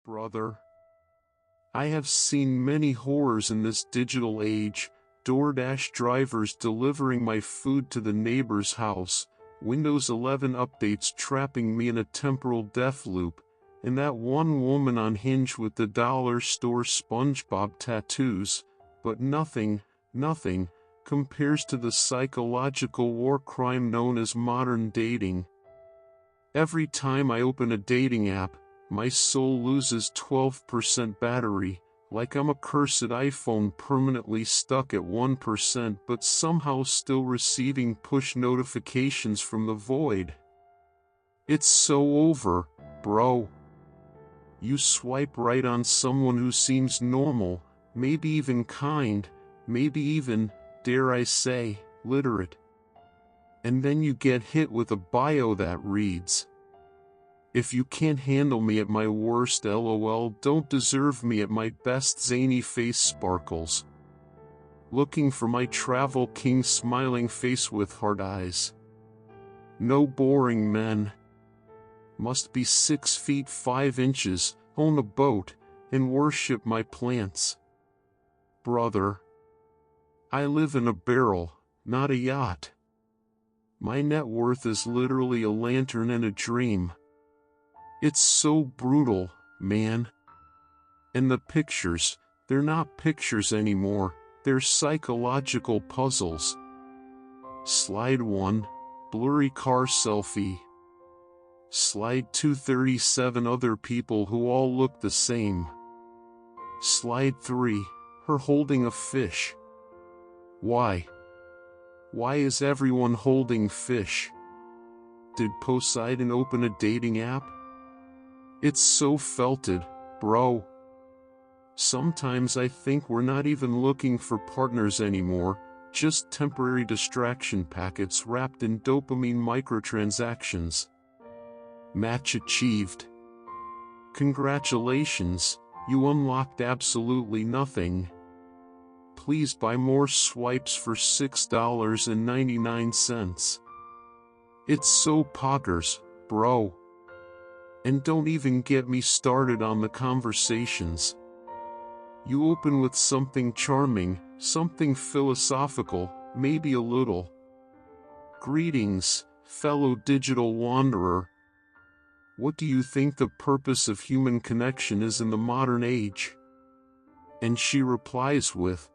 Brother, I have seen many horrors in this digital age: DoorDash drivers delivering my food to the neighbor's house, Windows 11 updates trapping me in a temporal death loop, and that one woman on Hinge with the dollar store SpongeBob tattoos, but nothing compares to the psychological war crime known as modern dating. Every time I open a dating app, my soul loses 12% battery, like I'm a cursed iPhone permanently stuck at 1% but somehow still receiving push notifications from the void. It's so over, bro. You swipe right on someone who seems normal, maybe even kind, maybe even, dare I say, literate. And then you get hit with a bio that reads, "If you can't handle me at my worst, LOL, don't deserve me at my best." Zany face sparkles. Looking for my travel king smiling face with hard eyes. No boring men. Must be 6 feet 5 inches, own a boat, and worship my plants. Brother, I live in a barrel, not a yacht. My net worth is literally a lantern and a dream. It's so brutal, man. And the pictures, they're not pictures anymore, they're psychological puzzles. Slide 1, blurry car selfie. Slide 2, 37 other people who all look the same. Slide 3, her holding a fish. Why? Why is everyone holding fish? Did Poseidon open a dating app? It's so felted, bro. Sometimes I think we're not even looking for partners anymore, just temporary distraction packets wrapped in dopamine microtransactions. Match achieved. Congratulations, you unlocked absolutely nothing. Please buy more swipes for $6.99. It's so poggers, bro. And don't even get me started on the conversations. You open with something charming, something philosophical, maybe a little. Greetings, fellow digital wanderer. What do you think the purpose of human connection is in the modern age? And she replies with,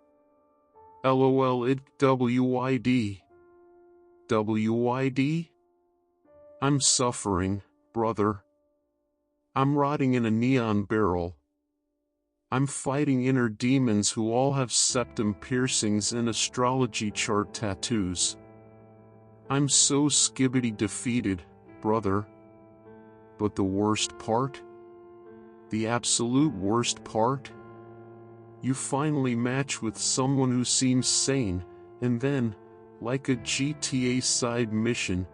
LOL it WID. WID? I'm suffering, brother. I'm rotting in a neon barrel. I'm fighting inner demons who all have septum piercings and astrology chart tattoos. I'm so skibidi defeated, brother. But the worst part? The absolute worst part? You finally match with someone who seems sane, and then, like a GTA side mission,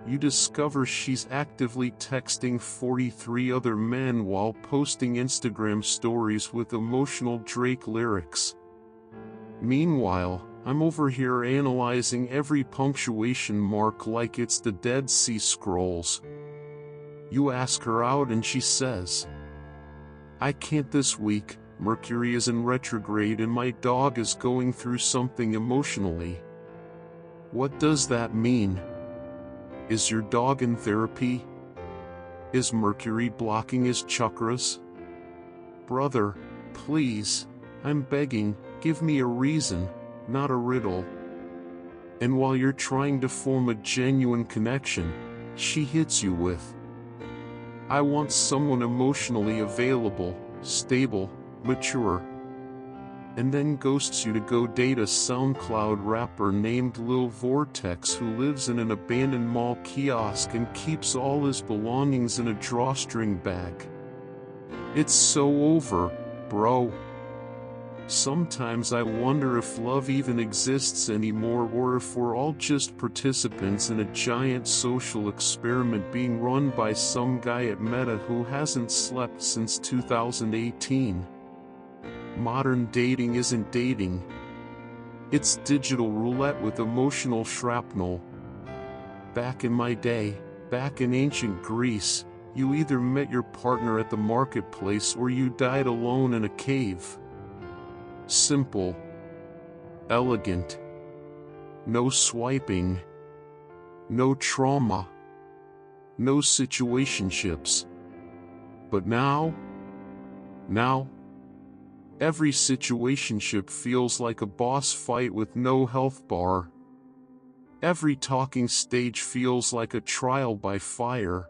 you discover she's actively texting 43 other men while posting Instagram stories with emotional Drake lyrics. Meanwhile, I'm over here analyzing every punctuation mark like it's the Dead Sea Scrolls. You ask her out and she says, I can't this week, Mercury is in retrograde and my dog is going through something emotionally. What does that mean? Is your dog in therapy? Is Mercury blocking his chakras? Brother, please, I'm begging, give me a reason, not a riddle. And while you're trying to form a genuine connection, she hits you with, I want someone emotionally available, stable, mature. And then ghosts you to go date a SoundCloud rapper named Lil Vortex who lives in an abandoned mall kiosk and keeps all his belongings in a drawstring bag. It's so over, bro. Sometimes I wonder if love even exists anymore or if we're all just participants in a giant social experiment being run by some guy at Meta who hasn't slept since 2018. Modern dating isn't dating. It's digital roulette with emotional shrapnel. Back in my day, back in ancient Greece, You either met your partner at the marketplace or you died alone in a cave. Simple. Elegant. No swiping. No trauma. No situationships. But now, every situationship feels like a boss fight with no health bar. Every talking stage feels like a trial by fire.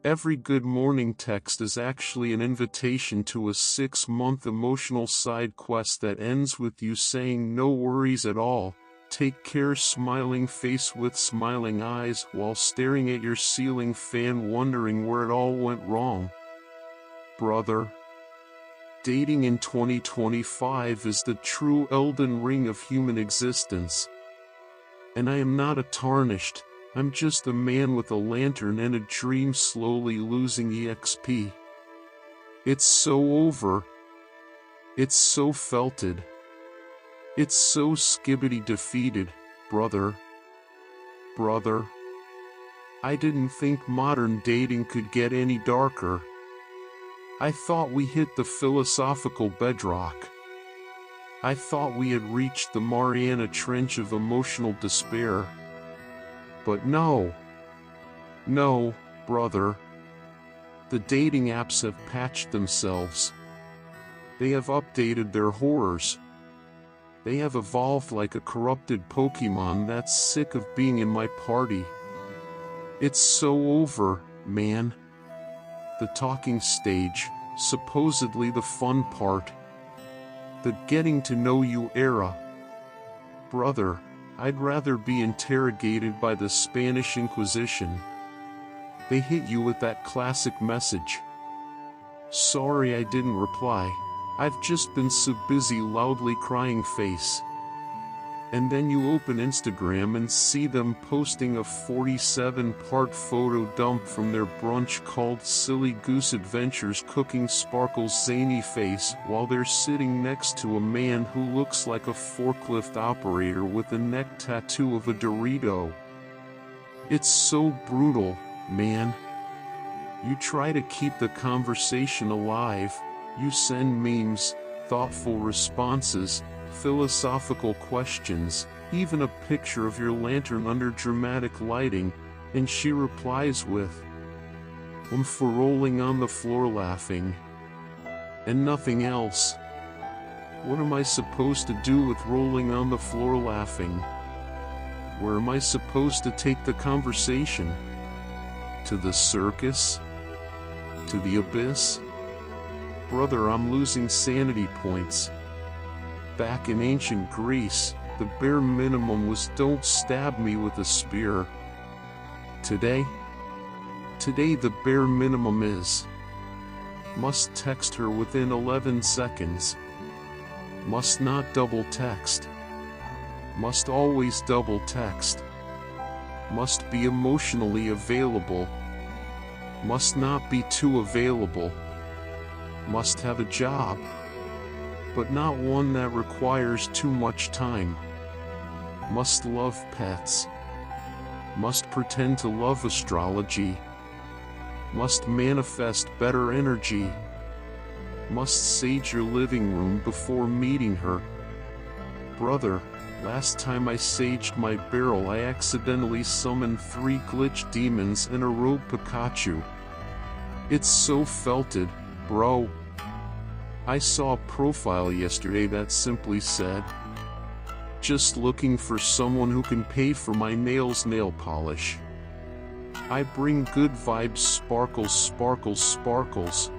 Every good morning text is actually an invitation to a 6-month emotional side quest that ends with you saying no worries at all, take care, smiling face with smiling eyes while staring at your ceiling fan wondering where it all went wrong. Brother, dating in 2025 is the true Elden Ring of human existence. And I am not a tarnished, I'm just a man with a lantern and a dream slowly losing EXP. It's so over. It's so felted. It's so skibidi defeated, brother. Brother. I didn't think modern dating could get any darker. I thought we hit the philosophical bedrock. I thought we had reached the Mariana Trench of emotional despair. But no. No, brother. The dating apps have patched themselves. They have updated their horrors. They have evolved like a corrupted Pokemon that's sick of being in my party. It's so over, man. The talking stage, supposedly the fun part. The getting to know you era. Brother, I'd rather be interrogated by the Spanish Inquisition. They hit you with that classic message. Sorry I didn't reply. I've just been so busy loudly crying face. And then you open Instagram and see them posting a 47-part photo dump from their brunch called Silly Goose Adventures, cooking Sparkle's zany face while they're sitting next to a man who looks like a forklift operator with a neck tattoo of a Dorito. It's so brutal, man. You try to keep the conversation alive, you send memes, thoughtful responses, philosophical questions, even a picture of your lantern under dramatic lighting, and she replies with, for rolling on the floor laughing. And nothing else. What am I supposed to do with rolling on the floor laughing? Where am I supposed to take the conversation? To the circus? To the abyss? Brother, I'm losing sanity points. Back in ancient Greece, the bare minimum was don't stab me with a spear. Today the bare minimum is must text her within 11 seconds. Must not double text. Must always double text. Must be emotionally available. Must not be too available. Must have a job, but not one that requires too much time. Must love pets. Must pretend to love astrology. Must manifest better energy. Must sage your living room before meeting her. Brother, last time I saged my barrel I accidentally summoned 3 glitch demons and a rogue Pikachu. It's so felted, bro. I saw a profile yesterday that simply said, just looking for someone who can pay for my nails nail polish. I bring good vibes, sparkles, sparkles, sparkles.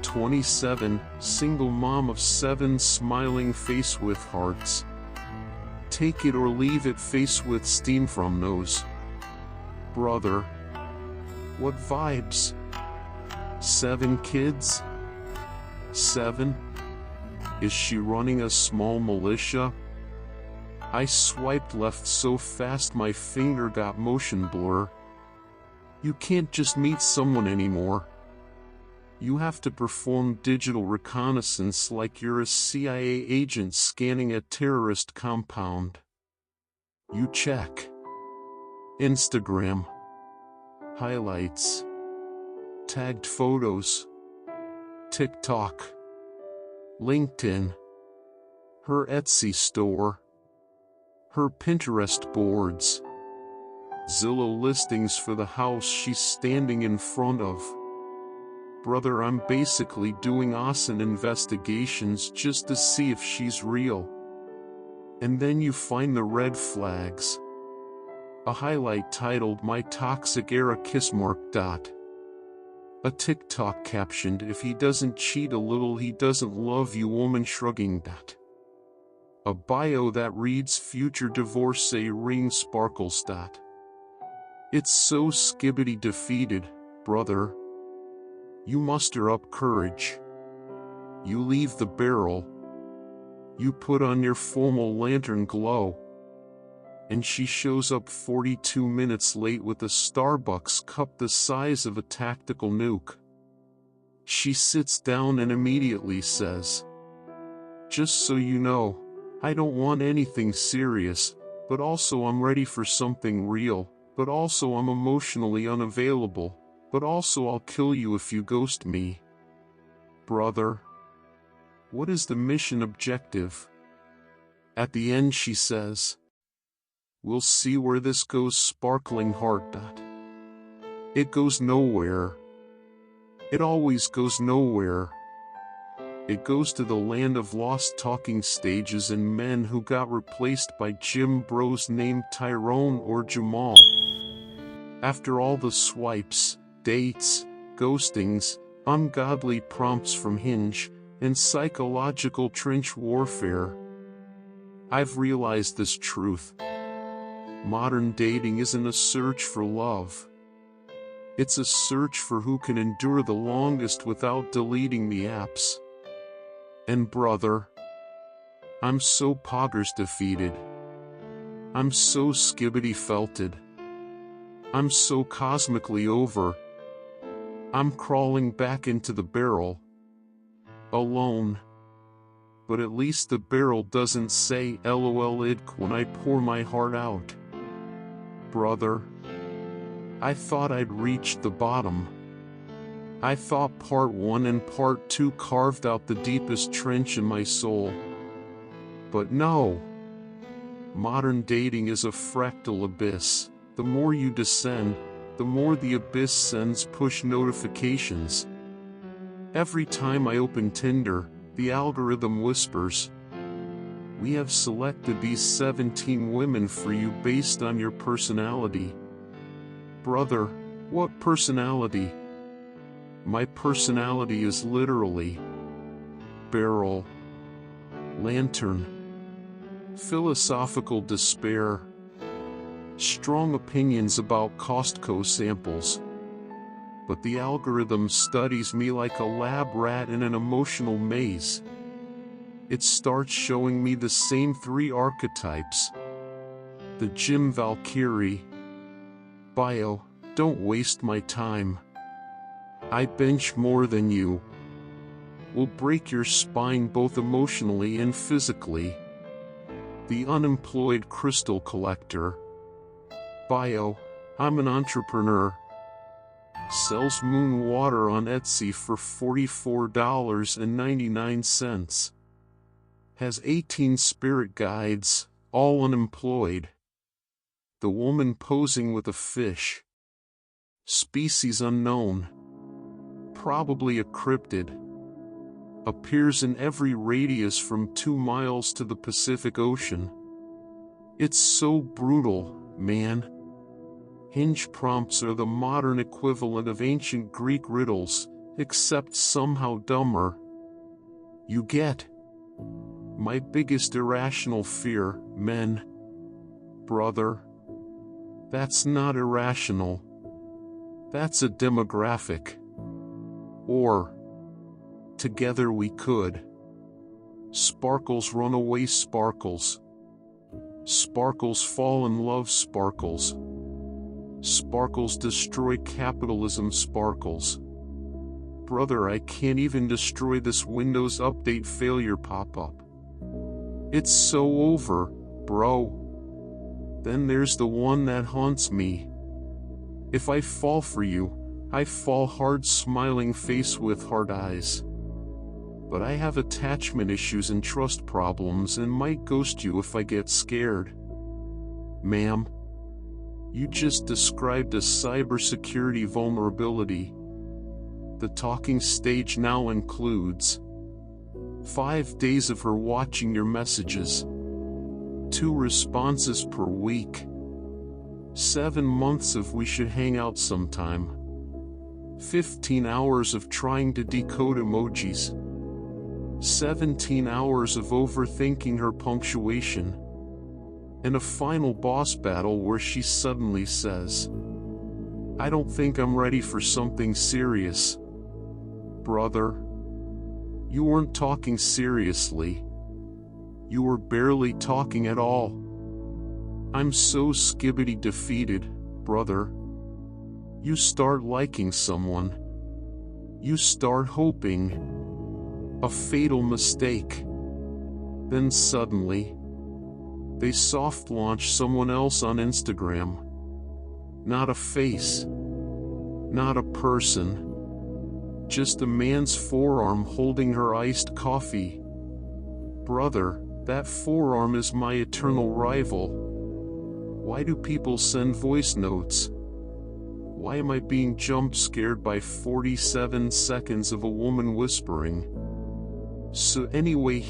27, single mom of 7, smiling face with hearts. Take it or leave it, face with steam from nose. Brother, what vibes? 7 kids? 7? Is she running a small militia? I swiped left so fast my finger got motion blur. You can't just meet someone anymore. You have to perform digital reconnaissance like you're a CIA agent scanning a terrorist compound. You check Instagram highlights, tagged photos, TikTok, LinkedIn, her Etsy store, her Pinterest boards, Zillow listings for the house she's standing in front of. Brother, I'm basically doing awesome investigations just to see if she's real. And then you find the red flags. A highlight titled "My Toxic Era Kissmark." A TikTok captioned, "If he doesn't cheat a little, he doesn't love you, woman shrugging." A bio that reads "Future divorcee ring sparkles." It's so skibidi defeated, brother. You muster up courage. You leave the barrel. You put on your formal lantern glow. And she shows up 42 minutes late with a Starbucks cup the size of a tactical nuke. She sits down and immediately says, "Just so you know, I don't want anything serious, but also I'm ready for something real, but also I'm emotionally unavailable, but also I'll kill you if you ghost me." Brother, what is the mission objective? At the end she says, "We'll see where this goes, sparkling heart." It goes nowhere. It always goes nowhere. It goes to the land of lost talking stages and men who got replaced by gym bros named Tyrone or Jamal. After all the swipes, dates, ghostings, ungodly prompts from Hinge, and psychological trench warfare, I've realized this truth. Modern dating isn't a search for love. It's a search for who can endure the longest without deleting the apps. And brother, I'm so poggers defeated. I'm so skibidi felted. I'm so cosmically over. I'm crawling back into the barrel. Alone. But at least the barrel doesn't say LOL idk when I pour my heart out. Brother, I thought I'd reached the bottom. I thought part 1 and part 2 carved out the deepest trench in my soul. But no. Modern dating is a fractal abyss. The more you descend, the more the abyss sends push notifications. Every time I open Tinder, the algorithm whispers, "We have selected these 17 women for you based on your personality." Brother, what personality? My personality is literally barrel, lantern, philosophical despair, strong opinions about Costco samples. But the algorithm studies me like a lab rat in an emotional maze. It starts showing me the same 3 archetypes. The gym Valkyrie. Bio, don't waste my time. I bench more than you. Will break your spine both emotionally and physically. The unemployed crystal collector. Bio, I'm an entrepreneur. Sells moon water on Etsy for $44.99. Has 18 spirit guides, all unemployed. The woman posing with a fish. Species unknown. Probably a cryptid. Appears in every radius from 2 miles to the Pacific Ocean. It's so brutal, man. Hinge prompts are the modern equivalent of ancient Greek riddles, except somehow dumber. You get? My biggest irrational fear, men. Brother. That's not irrational. That's a demographic. Or, together we could. Sparkles run away sparkles. Sparkles fall in love sparkles. Sparkles destroy capitalism sparkles. Brother, I can't even destroy this Windows Update failure pop-up. It's so over, bro. Then there's the one that haunts me. If I fall for you, I fall hard, smiling face with hard eyes. But I have attachment issues and trust problems and might ghost you if I get scared. Ma'am, you just described a cybersecurity vulnerability. The talking stage now includes 5 days of her watching your messages, 2 responses per week, 7 months of we should hang out sometime, 15 hours of trying to decode emojis, 17 hours of overthinking her punctuation, and a final boss battle where she suddenly says, "I don't think I'm ready for something serious." Brother, you weren't talking seriously. You were barely talking at all. I'm so skibidi defeated, brother. You start liking someone. You start hoping. A fatal mistake. Then suddenly, they soft launch someone else on Instagram. Not a face. Not a person. Just a man's forearm holding her iced coffee. Brother, that forearm is my eternal rival. Why do people send voice notes? Why am I being jump scared by 47 seconds of a woman whispering? So anyway,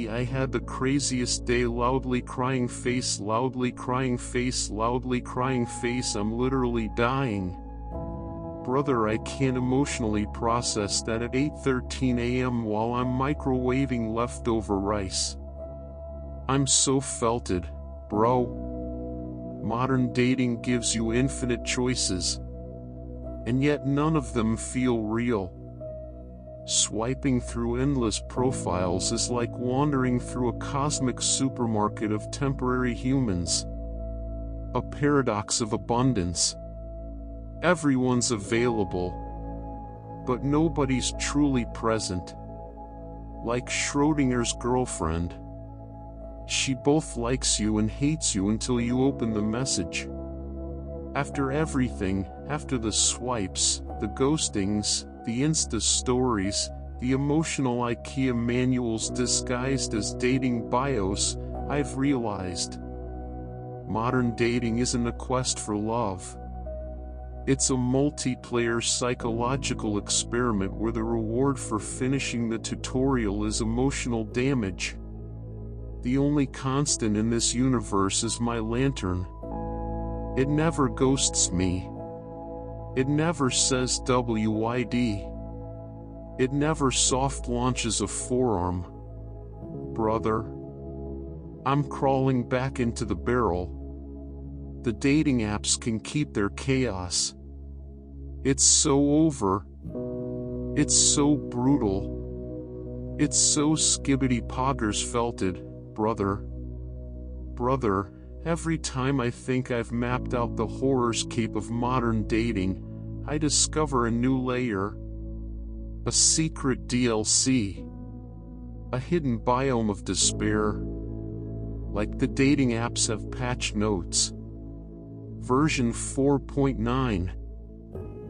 I had the craziest day. Loudly crying face, loudly crying face, loudly crying face. I'm literally dying. Brother, I can't emotionally process that at 8:13 a.m. while I'm microwaving leftover rice. I'm so felted, bro. Modern dating gives you infinite choices, and yet none of them feel real. Swiping through endless profiles is like wandering through a cosmic supermarket of temporary humans. A paradox of abundance. Everyone's available, but nobody's truly present. Like Schrodinger's girlfriend. She both likes you and hates you until you open the message. After everything, after the swipes, the ghostings, the Insta stories, the emotional IKEA manuals disguised as dating bios, I've realized modern dating isn't a quest for love. It's a multiplayer psychological experiment where the reward for finishing the tutorial is emotional damage. The only constant in this universe is my lantern. It never ghosts me. It never says WID. It never soft launches a forearm. Brother, I'm crawling back into the barrel. The dating apps can keep their chaos. It's so over. It's so brutal. It's so skibidi poggers felted, brother. Brother, every time I think I've mapped out the horrorscape of modern dating, I discover a new layer. A secret DLC. A hidden biome of despair. Like the dating apps have patch notes. Version 4.9.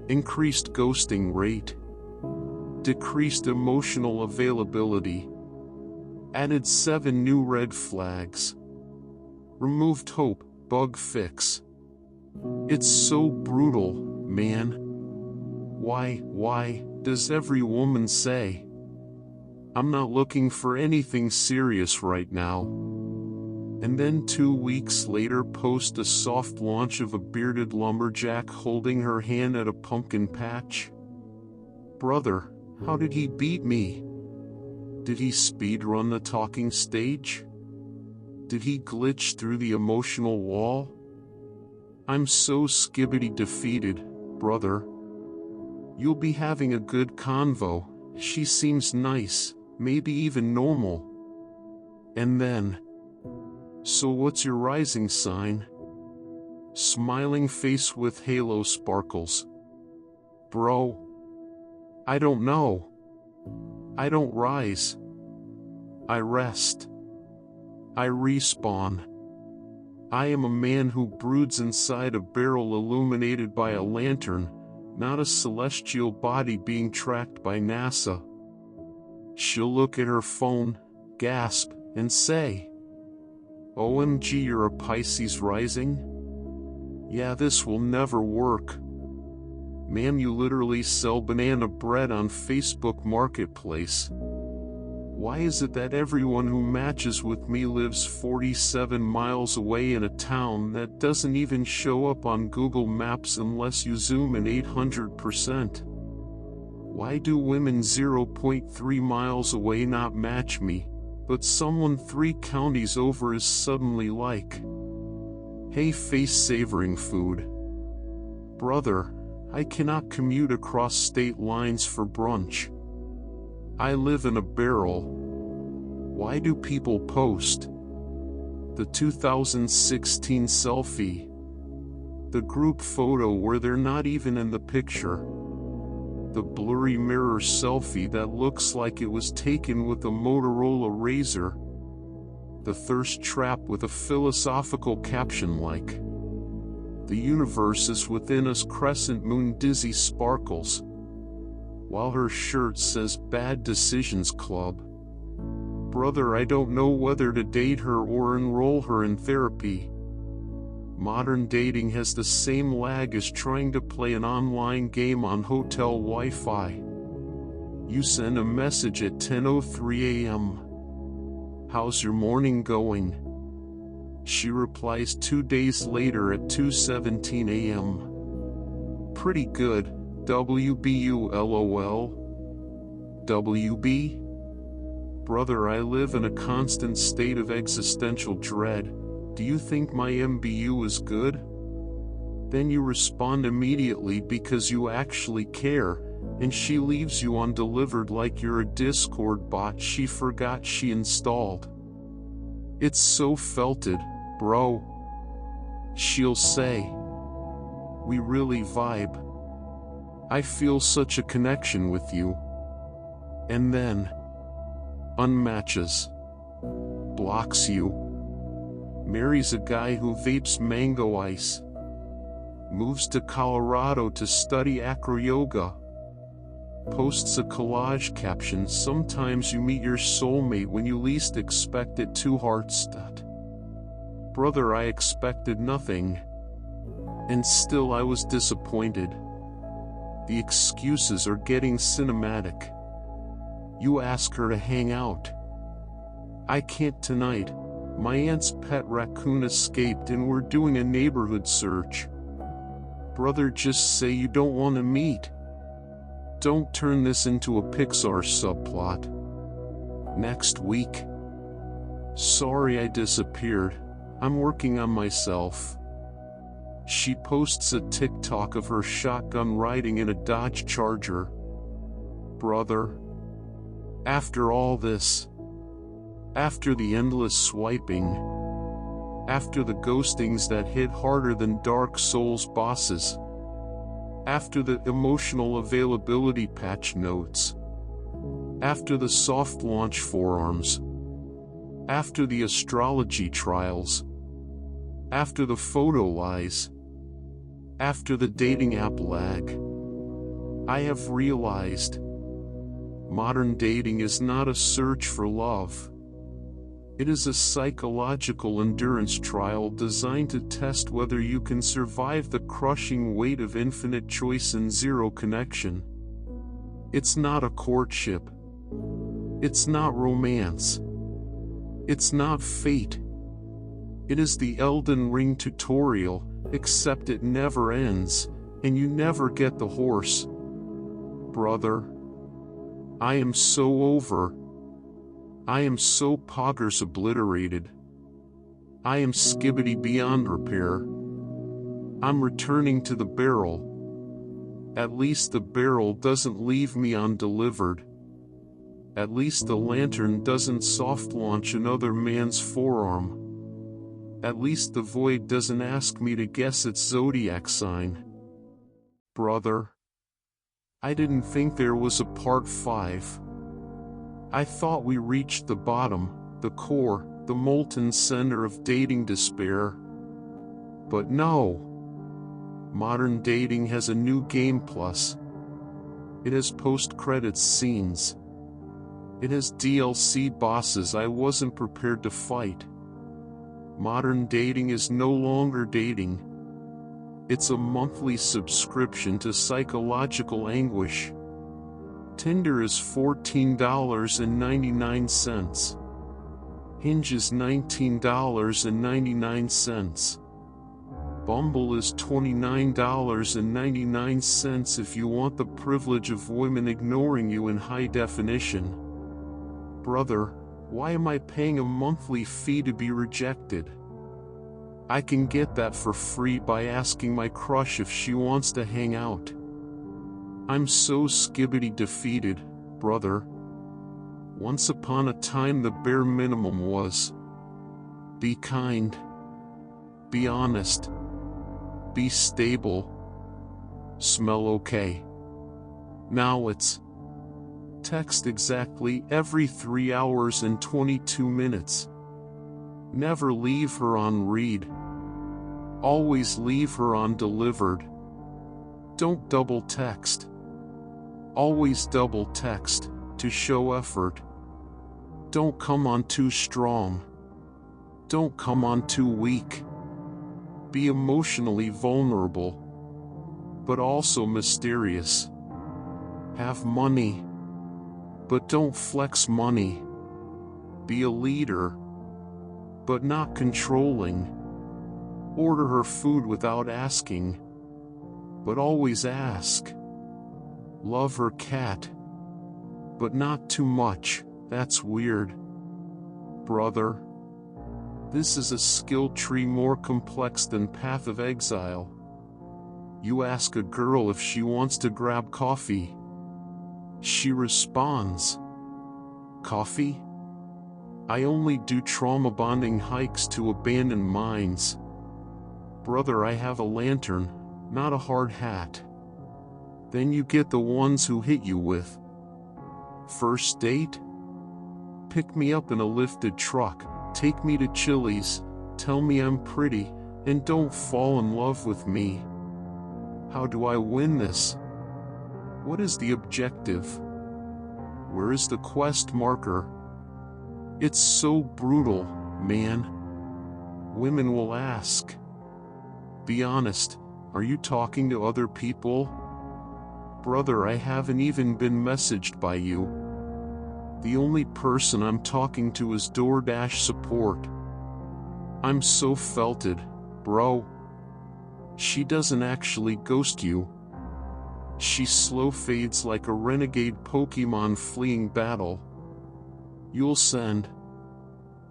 Increased ghosting rate. Decreased emotional availability. Added 7 new red flags. Removed hope, bug fix. It's so brutal, man. Why does every woman say, "I'm not looking for anything serious right now," and then 2 weeks later post a soft launch of a bearded lumberjack holding her hand at a pumpkin patch? Brother, how did he beat me? Did he speedrun the talking stage? Did he glitch through the emotional wall? I'm so skibidi defeated, brother. You'll be having a good convo. She seems nice, maybe even normal. And then, so what's your rising sign? Smiling face with halo sparkles. Bro, I don't know. I don't rise. I rest. I respawn. I am a man who broods inside a barrel illuminated by a lantern, not a celestial body being tracked by NASA. She'll look at her phone, gasp, and say, "OMG, you're a Pisces rising? Yeah, this will never work. Ma'am, you literally sell banana bread on Facebook Marketplace. Why is it that everyone who matches with me lives 47 miles away in a town that doesn't even show up on Google Maps unless you zoom in 800%? Why do women 0.3 miles away not match me, but someone 3 counties over is suddenly like, hey, face-savoring food? Brother, I cannot commute across state lines for brunch. I live in a barrel. Why do people post the 2016 selfie, the group photo where they're not even in the picture, the blurry mirror selfie that looks like it was taken with a Motorola Razr, the thirst trap with a philosophical caption like, the universe is within us, crescent moon dizzy sparkles, while her shirt says Bad Decisions Club? Brother, I don't know whether to date her or enroll her in therapy. Modern dating has the same lag as trying to play an online game on hotel Wi-Fi. You send a message at 10:03 a.m. How's your morning going? She replies 2 days later at 2:17 a.m. Pretty good, WBU LOL. WB? Brother, I live in a constant state of existential dread. Do you think my MBU is good? Then you respond immediately because you actually care, and she leaves you undelivered like you're a Discord bot she forgot she installed. It's so felted, bro. She'll say, we really vibe. I feel such a connection with you. And then unmatches, blocks you, marries a guy who vapes mango ice, moves to Colorado to study acro yoga, posts a collage caption, sometimes you meet your soulmate when you least expect it, 2 hearts. Brother, I expected nothing, and still I was disappointed. The excuses are getting cinematic. You ask her to hang out. I can't tonight. My aunt's pet raccoon escaped and we're doing a neighborhood search. Brother, just say you don't want to meet. Don't turn this into a Pixar subplot. Next week. Sorry I disappeared. I'm working on myself. She posts a TikTok of her shotgun riding in a Dodge Charger. Brother, after all this, after the endless swiping, after the ghostings that hit harder than Dark Souls bosses, after the emotional availability patch notes, after the soft launch forearms, after the astrology trials, after the photo lies, after the dating app lag, I have realized modern dating is not a search for love. It is a psychological endurance trial designed to test whether you can survive the crushing weight of infinite choice and zero connection. It's not a courtship. It's not romance. It's not fate. It is the Elden Ring tutorial, except it never ends, and you never get the horse. Brother, I am so over. I am so poggers obliterated. I am skibidi beyond repair. I'm returning to the barrel. At least the barrel doesn't leave me undelivered. At least the lantern doesn't soft launch another man's forearm. At least the void doesn't ask me to guess its zodiac sign. Brother, I didn't think there was a part 5. I thought we reached the bottom, the core, the molten center of dating despair. But no. Modern dating has a new game plus. It has post-credits scenes. It has DLC bosses I wasn't prepared to fight. Modern dating is no longer dating. It's a monthly subscription to psychological anguish. Tinder is $14.99. Hinge is $19.99. Bumble is $29.99 if you want the privilege of women ignoring you in high definition. Brother, why am I paying a monthly fee to be rejected? I can get that for free by asking my crush if she wants to hang out. I'm so skibidi defeated, brother. Once upon a time the bare minimum was: be kind, be honest, be stable, smell okay. Now it's text exactly every 3 hours and 22 minutes. Never leave her on read. Always leave her on delivered. Don't double text. Always double text to show effort. Don't come on too strong. Don't come on too weak. Be emotionally vulnerable, but also mysterious. Have money, but don't flex money. Be a leader, but not controlling. Order her food without asking, but always ask. Love her cat, but not too much. That's weird. Brother, this is a skill tree more complex than Path of Exile. You ask a girl if she wants to grab coffee. She responds, "Coffee? I only do trauma bonding hikes to abandoned mines." Brother, I have a lantern, not a hard hat. Then you get the ones who hit you with: first date? Pick me up in a lifted truck, take me to Chili's, tell me I'm pretty, and don't fall in love with me. How do I win this? What is the objective? Where is the quest marker? It's so brutal, man. Women will ask. Be honest, are you talking to other people? Brother, I haven't even been messaged by you. The only person I'm talking to is DoorDash support. I'm so felted, bro. She doesn't actually ghost you. She slow fades like a renegade Pokemon fleeing battle. You'll send,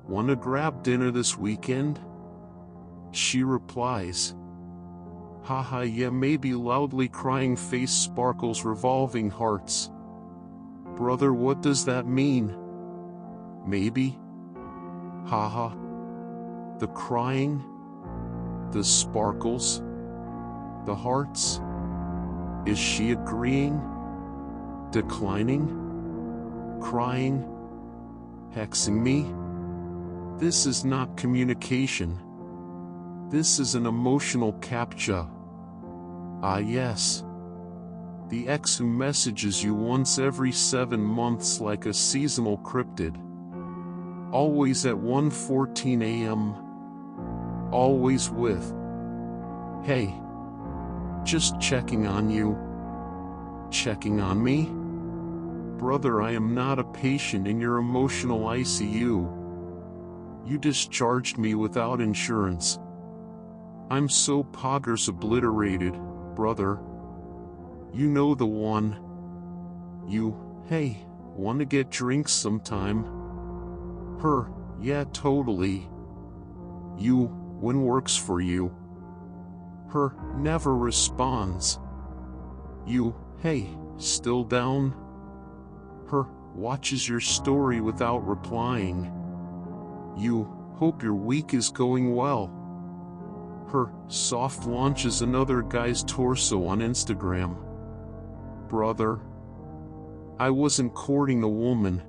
"Wanna grab dinner this weekend?" She replies, "Haha, yeah, maybe," loudly crying face sparkles revolving hearts. Brother, what does that mean? Maybe? Haha. The crying? The sparkles? The hearts? Is she agreeing? Declining? Crying? Hexing me? This is not communication. This is an emotional captcha. Ah yes. The ex who messages you once every 7 months like a seasonal cryptid. Always at 1:14 a.m. Always with, "Hey, just checking on you." Checking on me? Brother, I am not a patient in your emotional ICU. You discharged me without insurance. I'm so poggers obliterated, brother. You know the one. You, "Hey, wanna get drinks sometime?" Her, "Yeah, totally." You, "When works for you?" Her, never responds. You, "Hey, still down?" Her, watches your story without replying. You, "Hope your week is going well." Her, soft launches another guy's torso on Instagram. Brother, I wasn't courting a woman.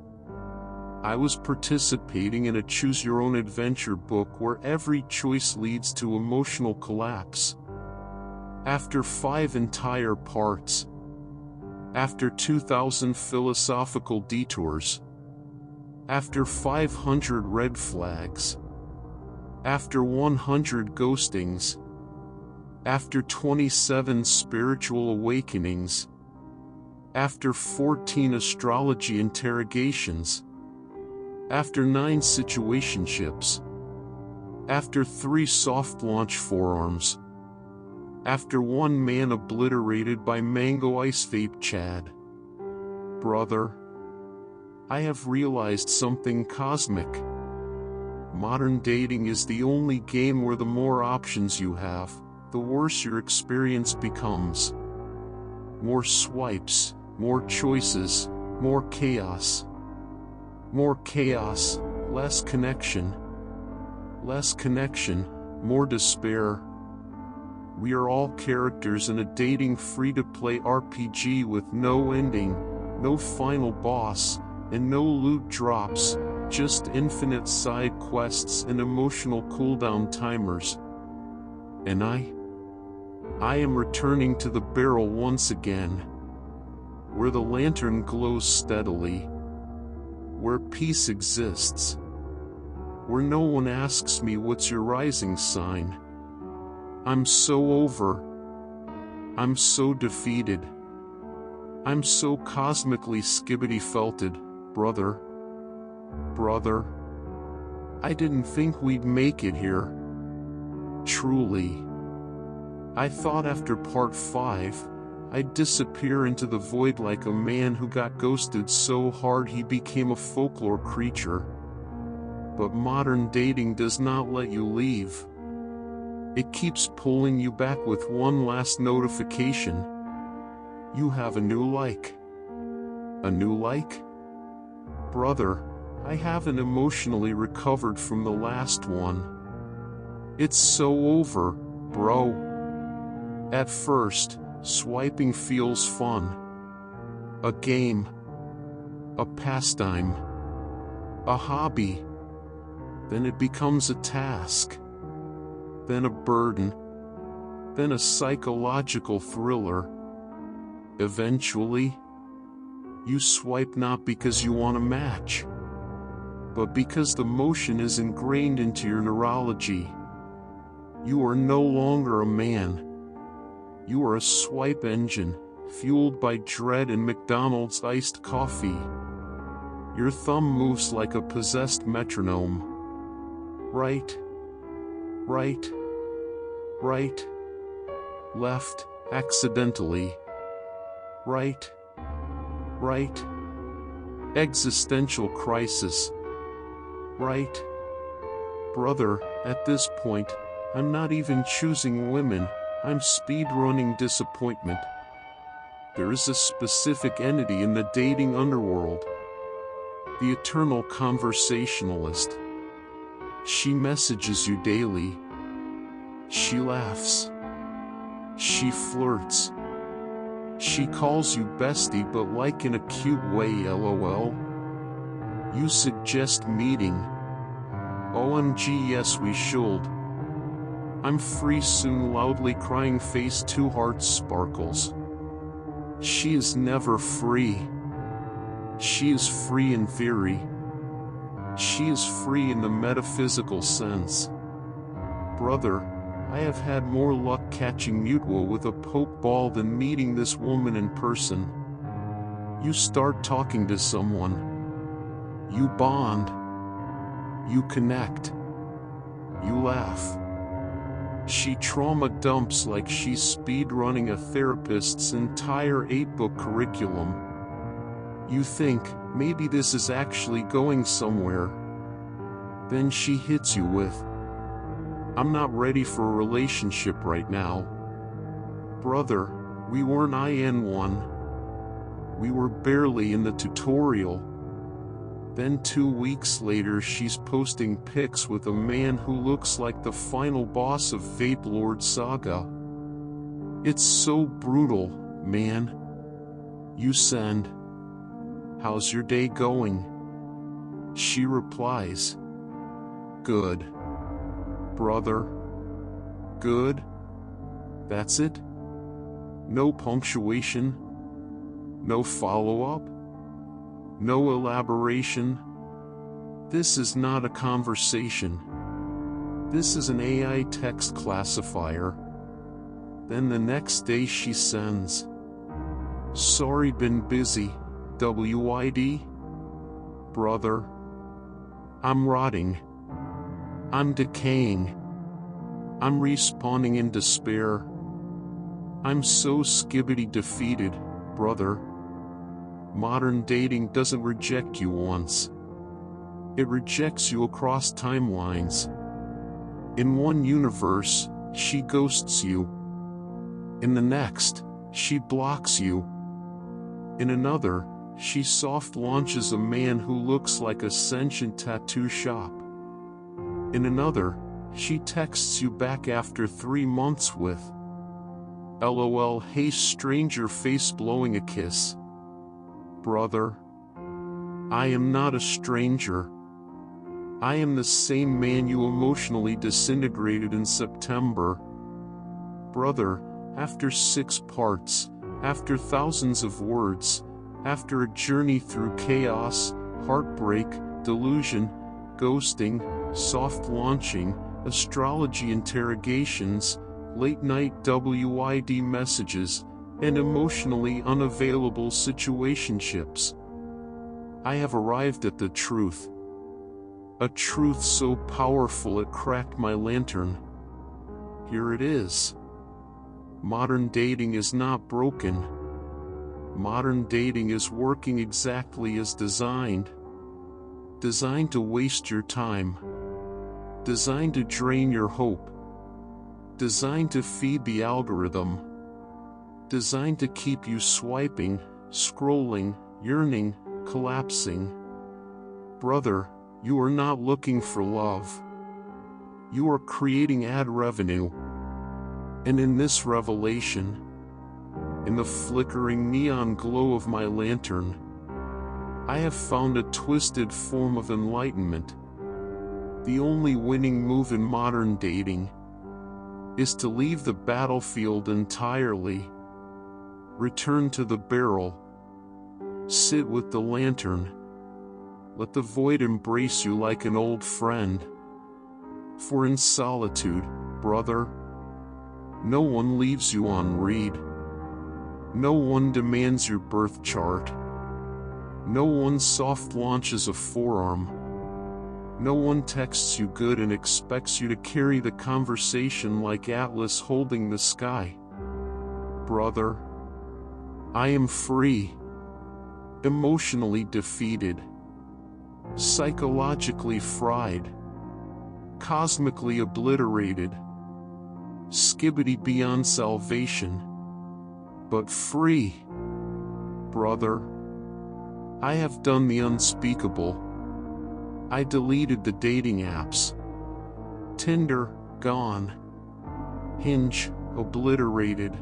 I was participating in a choose-your-own-adventure book where every choice leads to emotional collapse. After 5 entire parts. After 2,000 philosophical detours. After 500 red flags. After 100 ghostings. After 27 spiritual awakenings. After 14 astrology interrogations. After 9 situationships. After 3 soft launch forearms. After 1 man obliterated by mango ice vape Chad. Brother, I have realized something cosmic. Modern dating is the only game where the more options you have, the worse your experience becomes. More swipes, more choices, more chaos. More chaos, less connection. Less connection, more despair. We are all characters in a dating free-to-play RPG with no ending, no final boss, and no loot drops, just infinite side quests and emotional cooldown timers. And I am returning to the barrel once again, where the lantern glows steadily, where peace exists, where no one asks me what's your rising sign. I'm so over. I'm so defeated. I'm so cosmically skibidi felted, brother. Brother. I didn't think we'd make it here. Truly. I thought after part 5, I'd disappear into the void like a man who got ghosted so hard he became a folklore creature. But modern dating does not let you leave. It keeps pulling you back with one last notification. You have a new like. A new like? Brother, I haven't emotionally recovered from the last one. It's so over, bro. At first, swiping feels fun. A game. A pastime. A hobby. Then it becomes a task. Then a burden. Then a psychological thriller. Eventually, you swipe not because you want a match, but because the motion is ingrained into your neurology. You are no longer a man. You are a swipe engine, fueled by dread and McDonald's iced coffee. Your thumb moves like a possessed metronome. Right. Right. Right. Left, accidentally. Right. Right. Existential crisis. Right. Brother, at this point, I'm not even choosing women, I'm speedrunning disappointment. There is a specific entity in the dating underworld. The eternal conversationalist. She messages you daily. She laughs. She flirts. She calls you bestie, but like in a cute way, lol. You suggest meeting. OMG, yes we should. I'm free soon, loudly crying face, 2 hearts sparkles. She is never free. She is free in theory. She is free in the metaphysical sense. Brother, I have had more luck catching Mutwa with a poke ball than meeting this woman in person. You start talking to someone. You bond. You connect. You laugh. She trauma dumps like she's speedrunning a therapist's entire 8-book curriculum. You think, maybe this is actually going somewhere. Then she hits you with, I'm not ready for a relationship right now. Brother, we weren't IN1. We were barely in the tutorial. Then 2 weeks later she's posting pics with a man who looks like the final boss of Vape Lord Saga. It's so brutal, man. You send, how's your day going? She replies, good. Brother? Good? That's it? No punctuation, no follow-up, no elaboration. This is not a conversation. This is an AI text classifier. Then the next day she sends, "Sorry, been busy, WID? Brother, I'm rotting. I'm decaying. I'm respawning in despair. I'm so skibidi defeated, brother." Modern dating doesn't reject you once. It rejects you across timelines. In one universe, she ghosts you. In the next, she blocks you. In another, she soft launches a man who looks like a sentient tattoo shop. In another, she texts you back after 3 months with, "LOL, hey stranger," face blowing a kiss. Brother, I am not a stranger. I am the same man you emotionally disintegrated in September. Brother, after 6 parts, after thousands of words, after a journey through chaos, heartbreak, delusion, ghosting, soft launching, astrology interrogations, late-night WID messages, and emotionally unavailable situationships, I have arrived at the truth. A truth so powerful it cracked my lantern. Here it is. Modern dating is not broken. Modern dating is working exactly as designed. Designed to waste your time. Designed to drain your hope. Designed to feed the algorithm. Designed to keep you swiping, scrolling, yearning, collapsing. Brother, you are not looking for love. You are creating ad revenue. And in this revelation, in the flickering neon glow of my lantern, I have found a twisted form of enlightenment. The only winning move in modern dating is to leave the battlefield entirely. Return to the barrel. Sit with the lantern. Let the void embrace you like an old friend. For in solitude, brother, no one leaves you on read. No one demands your birth chart. No one soft launches a forearm. No one texts you good and expects you to carry the conversation like Atlas holding the sky. Brother, I am free. Emotionally defeated. Psychologically fried. Cosmically obliterated. Skibidi beyond salvation. But free. Brother, I have done the unspeakable. I deleted the dating apps. Tinder, gone. Hinge, obliterated.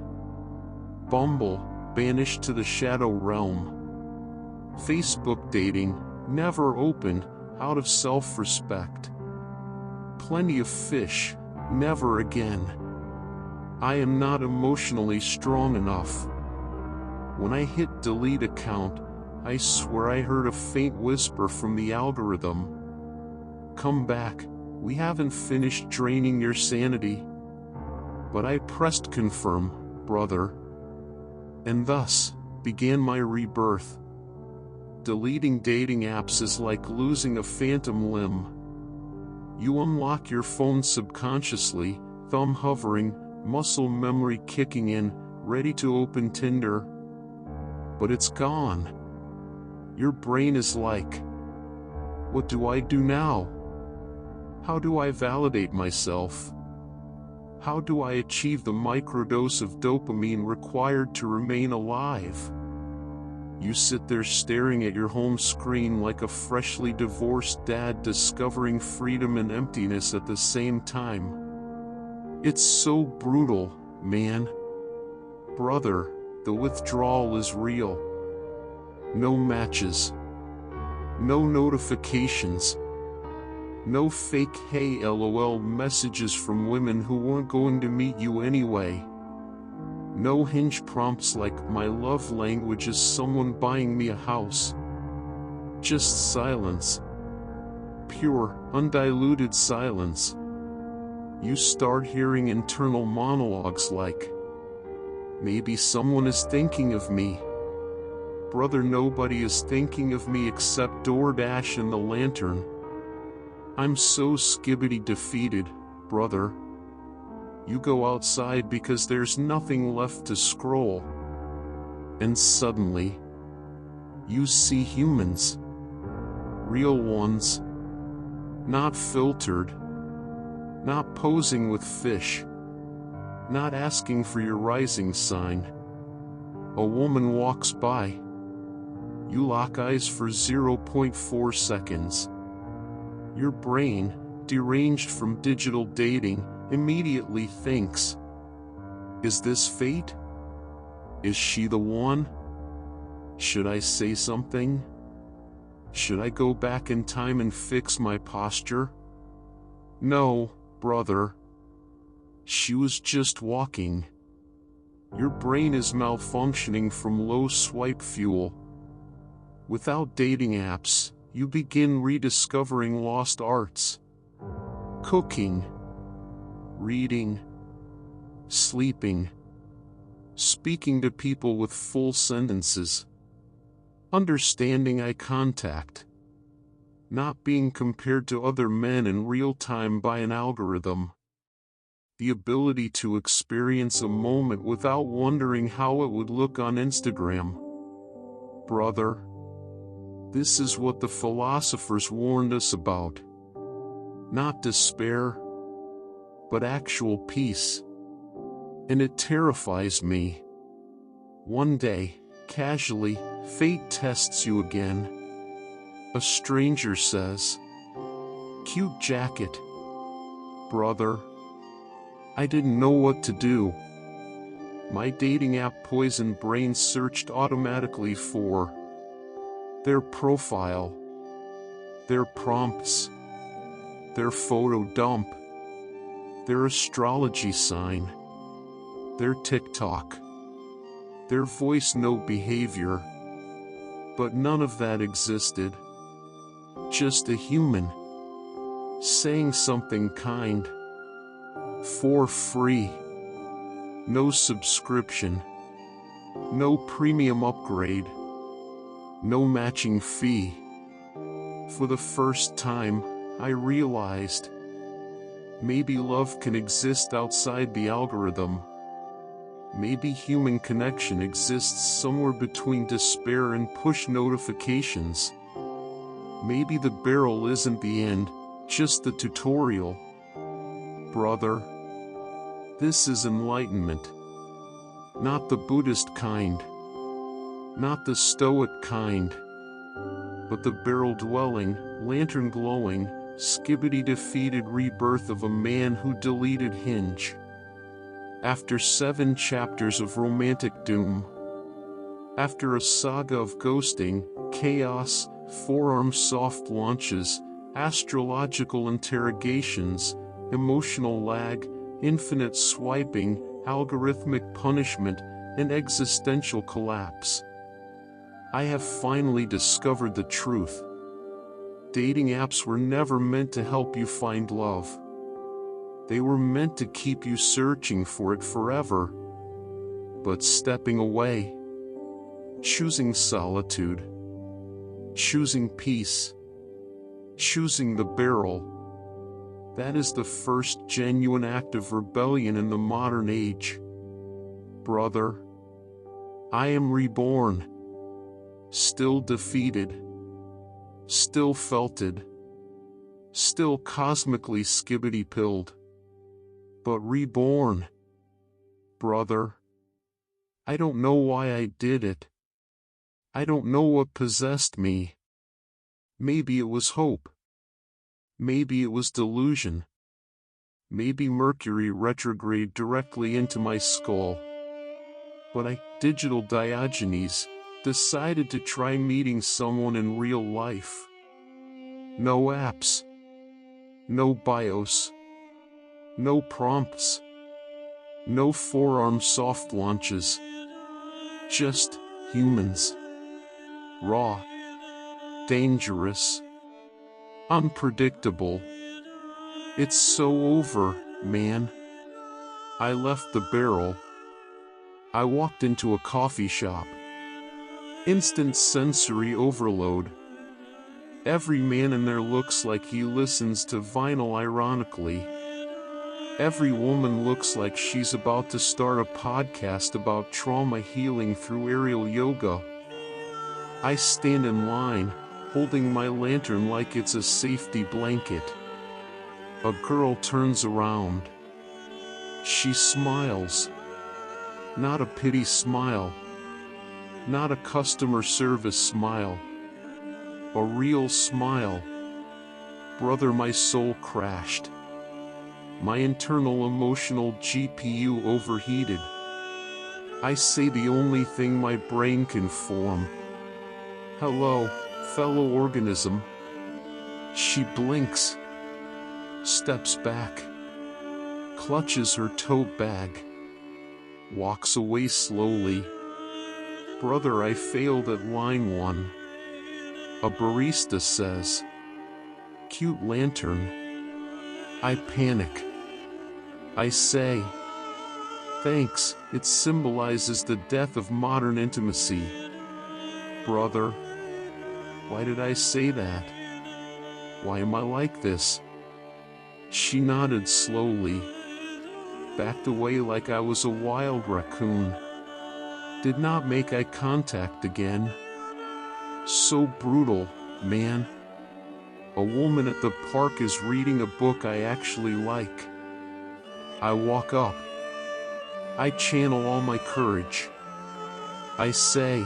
Bumble, banished to the shadow realm. Facebook dating, never opened, out of self-respect. Plenty of fish, never again. I am not emotionally strong enough. When I hit delete account, I swear I heard a faint whisper from the algorithm. Come back, we haven't finished draining your sanity. But I pressed confirm, brother. And thus, began my rebirth. Deleting dating apps is like losing a phantom limb. You unlock your phone subconsciously, thumb hovering, muscle memory kicking in, ready to open Tinder. But it's gone. Your brain is like, what do I do now? How do I validate myself? How do I achieve the microdose of dopamine required to remain alive? You sit there staring at your home screen like a freshly divorced dad discovering freedom and emptiness at the same time. It's so brutal, man. Brother, the withdrawal is real. No matches. No notifications. No fake hey LOL messages from women who weren't going to meet you anyway. No hinge prompts like my love language is someone buying me a house. Just silence. Pure, undiluted silence. You start hearing internal monologues like, maybe someone is thinking of me. Brother, nobody is thinking of me except DoorDash and the lantern. I'm so skibidi defeated, brother. You go outside because there's nothing left to scroll. And suddenly, you see humans. Real ones. Not filtered. Not posing with fish. Not asking for your rising sign. A woman walks by. You lock eyes for 0.4 seconds. Your brain, deranged from digital dating, immediately thinks, is this fate? Is she the one? Should I say something? Should I go back in time and fix my posture? No, brother. She was just walking. Your brain is malfunctioning from low swipe fuel. Without dating apps, you begin rediscovering lost arts. Cooking. Reading. Sleeping. Speaking to people with full sentences. Understanding eye contact. Not being compared to other men in real time by an algorithm. The ability to experience a moment without wondering how it would look on Instagram. Brother, this is what the philosophers warned us about. Not despair, but actual peace. And it terrifies me. One day, casually, fate tests you again. A stranger says, "Cute jacket." Brother, I didn't know what to do. My dating app Poison Brain searched automatically for their profile, their prompts, their photo dump, their astrology sign, their TikTok, their voice note behavior. But none of that existed. Just a human saying something kind. For free. No subscription. No premium upgrade. No matching fee. For the first time, I realized, maybe love can exist outside the algorithm. Maybe human connection exists somewhere between despair and push notifications. Maybe the barrel isn't the end, just the tutorial. Brother, this is enlightenment. Not the Buddhist kind. Not the Stoic kind. But the barrel-dwelling, lantern-glowing, skibidi-defeated rebirth of a man who deleted Hinge. After 7 chapters of romantic doom. After a saga of ghosting, chaos, forearm soft launches, astrological interrogations, emotional lag, infinite swiping, algorithmic punishment, and existential collapse. I have finally discovered the truth. Dating apps were never meant to help you find love. They were meant to keep you searching for it forever. But stepping away, choosing solitude, choosing peace, choosing the barrel, that is the first genuine act of rebellion in the modern age. Brother, I am reborn. Still defeated. Still felted. Still cosmically skibidi-pilled. But reborn. Brother, I don't know why I did it. I don't know what possessed me. Maybe it was hope. Maybe it was delusion. Maybe Mercury retrograde directly into my skull. But I, digital Diogenes, decided to try meeting someone in real life. No apps. No bios. No prompts. No forearm soft launches. Just humans. Raw. Dangerous. Unpredictable. It's so over, man. I left the barrel. I walked into a coffee shop. Instant sensory overload. Every man in there looks like he listens to vinyl ironically. Every woman looks like she's about to start a podcast about trauma healing through aerial yoga. I stand in line, holding my lantern like it's a safety blanket. A girl turns around. She smiles. Not a pity smile. Not a customer service smile. A real smile. Brother, my soul crashed. My internal emotional GPU overheated. I say the only thing my brain can form. Hello, fellow organism. She blinks. Steps back. Clutches her tote bag. Walks away slowly. Brother, I failed at line 1. A barista says, "Cute lantern." I panic. I say, "Thanks, it symbolizes the death of modern intimacy." Brother, why did I say that? Why am I like this? She nodded slowly. Backed away like I was a wild raccoon. Did not make eye contact again. So brutal, man. A woman at the park is reading a book I actually like. I walk up. I channel all my courage. I say,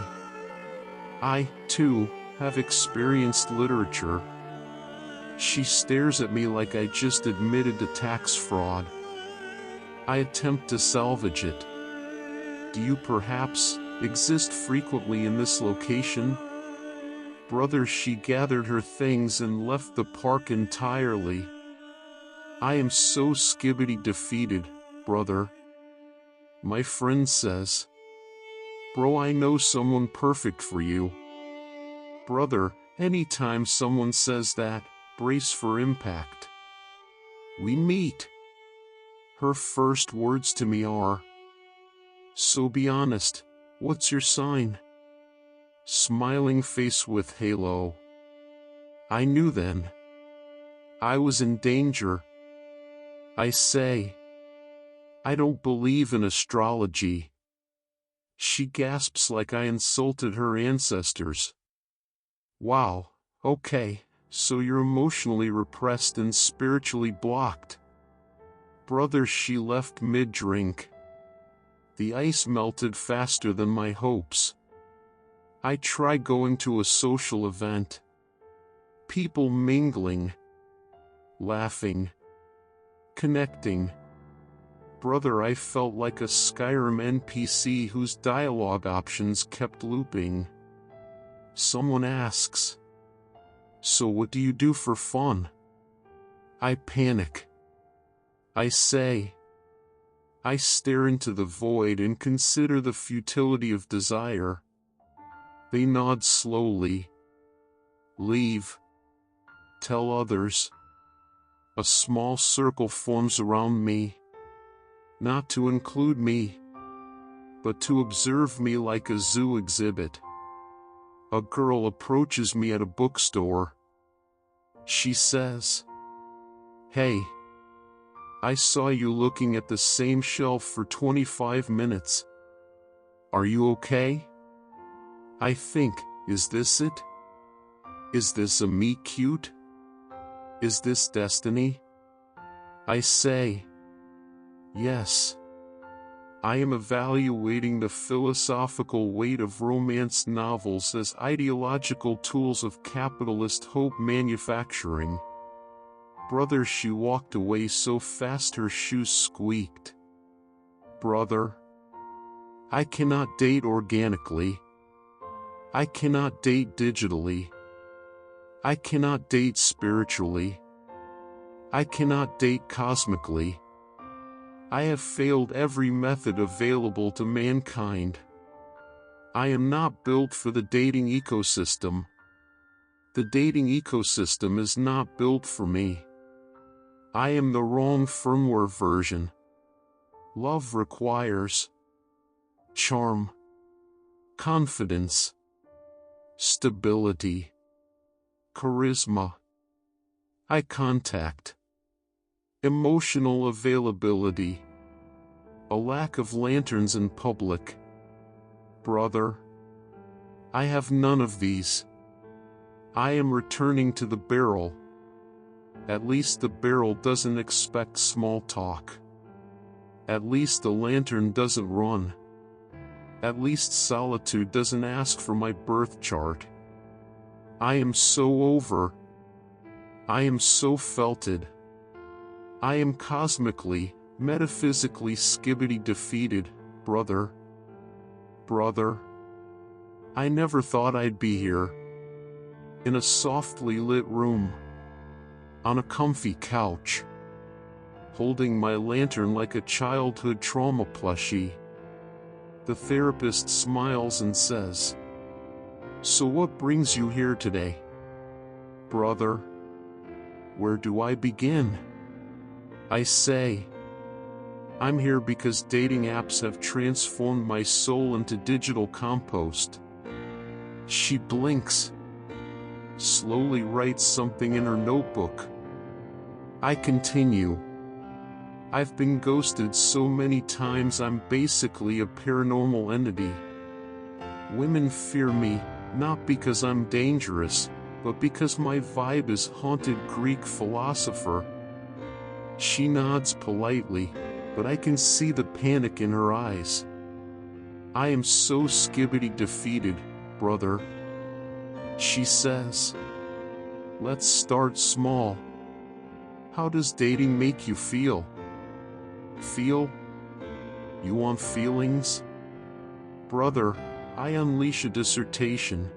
I, too, have experienced literature. She stares at me like I just admitted to tax fraud. I attempt to salvage it. Do you perhaps exist frequently in this location? Brother, she gathered her things and left the park entirely. I am so skibidi defeated, brother. My friend says, "Bro, I know someone perfect for you." Brother, anytime someone says that, brace for impact. We meet. Her first words to me are, "So be honest, what's your sign?" Smiling face with halo. I knew then. I was in danger. I say, "I don't believe in astrology." She gasps like I insulted her ancestors. Wow, okay, so you're emotionally repressed and spiritually blocked. Brother, she left mid-drink. The ice melted faster than my hopes. I try going to a social event. People mingling. Laughing. Connecting. Brother, I felt like a Skyrim NPC whose dialogue options kept looping. Someone asks, "So what do you do for fun?" I panic. I say, "I stare into the void and consider the futility of desire." They nod slowly. Leave. Tell others. A small circle forms around me. Not to include me, but to observe me like a zoo exhibit. A girl approaches me at a bookstore. She says, "Hey, I saw you looking at the same shelf for 25 minutes. Are you okay?" I think, is this it? Is this a meet cute? Is this destiny? I say, yes. I am evaluating the philosophical weight of romance novels as ideological tools of capitalist hope manufacturing. Brother, she walked away so fast her shoes squeaked. Brother, I cannot date organically. I cannot date digitally. I cannot date spiritually. I cannot date cosmically. I have failed every method available to mankind. I am not built for the dating ecosystem. The dating ecosystem is not built for me. I am the wrong firmware version. Love requires charm, confidence, stability, charisma, eye contact, emotional availability, a lack of lanterns in public. Brother, I have none of these. I am returning to the barrel. At least the barrel doesn't expect small talk. At least the lantern doesn't run. At least solitude doesn't ask for my birth chart. I am so over. I am so felted. I am cosmically, metaphysically skibidi defeated, brother. Brother. I never thought I'd be here. In a softly lit room. On a comfy couch. Holding my lantern like a childhood trauma plushie. The therapist smiles and says, "So what brings you here today?" Brother. Where do I begin? I say, I'm here because dating apps have transformed my soul into digital compost. She blinks. Slowly writes something in her notebook. I continue. I've been ghosted so many times I'm basically a paranormal entity. Women fear me, not because I'm dangerous, but because my vibe is haunted Greek philosopher. She nods politely, but I can see the panic in her eyes. I am so skibidi defeated, brother. She says, let's start small. How does dating make you feel? Feel? You want feelings? Brother, I unleash a dissertation.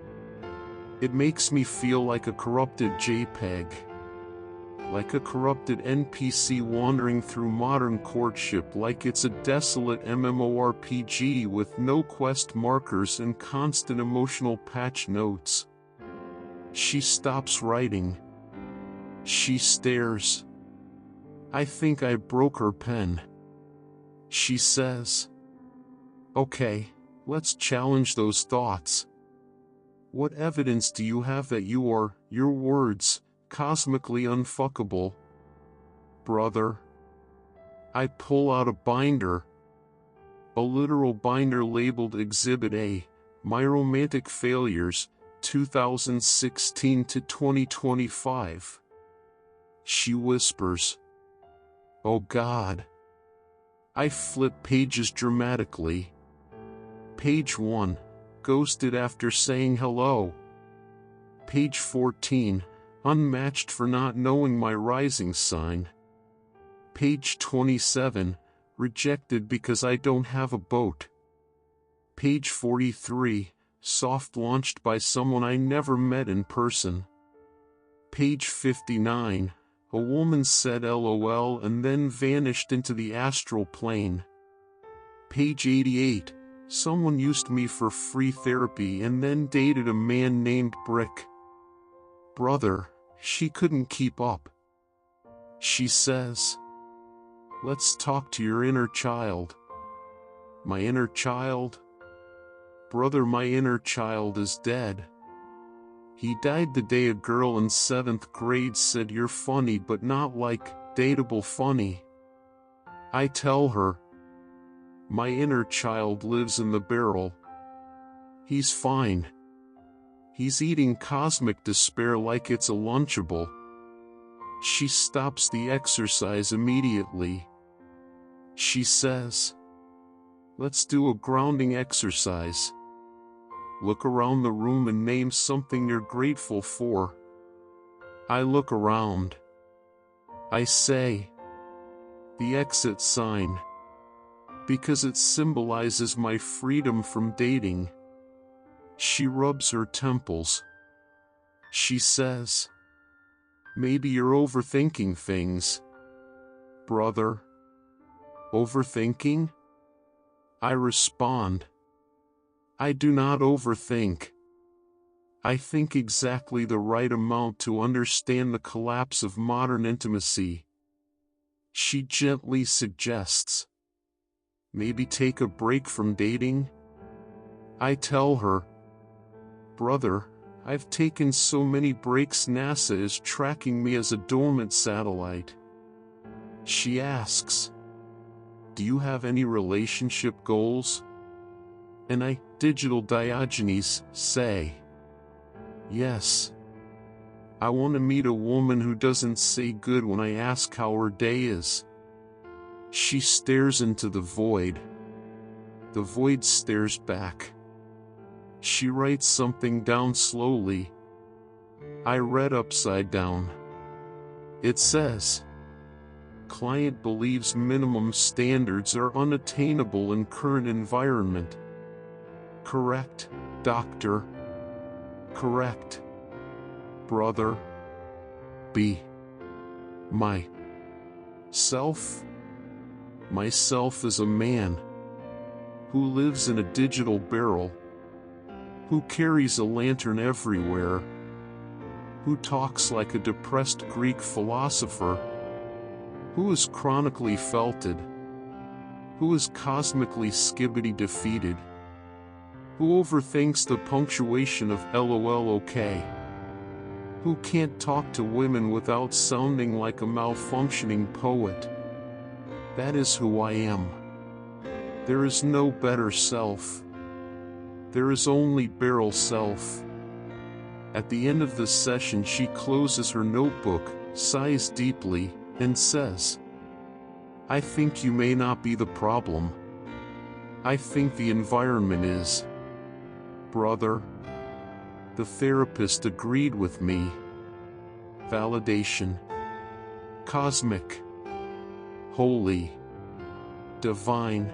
It makes me feel like a corrupted JPEG. Like a corrupted NPC wandering through modern courtship, like it's a desolate MMORPG with no quest markers and constant emotional patch notes. She stops writing. She stares. I think I broke her pen. She says, "Okay, let's challenge those thoughts. What evidence do you have that you are, your words, cosmically unfuckable?" Brother. I pull out a binder. A literal binder labeled Exhibit A, My Romantic Failures, 2016 to 2025. She whispers, "Oh God." I flip pages dramatically. Page 1, ghosted after saying hello. Page 14, unmatched for not knowing my rising sign. Page 27, rejected because I don't have a boat. Page 43, soft launched by someone I never met in person. Page 59, a woman said LOL and then vanished into the astral plane. Page 88, someone used me for free therapy and then dated a man named Brick. Brother, she couldn't keep up. She says, let's talk to your inner child. My inner child? Brother, my inner child is dead. He died the day a girl in 7th grade said you're funny but not like dateable funny. I tell her, my inner child lives in the barrel. He's fine. He's eating cosmic despair like it's a Lunchable. She stops the exercise immediately. She says, let's do a grounding exercise. Look around the room and name something you're grateful for. I look around. I say, the exit sign. Because it symbolizes my freedom from dating. She rubs her temples. She says, maybe you're overthinking things. Brother. Overthinking? I respond. I do not overthink. I think exactly the right amount to understand the collapse of modern intimacy. She gently suggests. Maybe take a break from dating? I tell her, brother, I've taken so many breaks NASA is tracking me as a dormant satellite. She asks, do you have any relationship goals? And I, digital Diogenes, say, yes. I want to meet a woman who doesn't say good when I ask how her day is. She stares into the void. The void stares back. She writes something down slowly. I read upside down. It says, client believes minimum standards are unattainable in current environment. Correct, doctor. Correct. Brother. B. Myself. Myself is a man who lives in a digital barrel, who carries a lantern everywhere, who talks like a depressed Greek philosopher, who is chronically felted, who is cosmically skibidi defeated, who overthinks the punctuation of LOL okay, who can't talk to women without sounding like a malfunctioning poet. That is who I am. There is no better self. There is only barrel self. At the end of the session she closes her notebook, sighs deeply, and says, I think you may not be the problem. I think the environment is. Brother. The therapist agreed with me. Validation. Cosmic. Holy. Divine.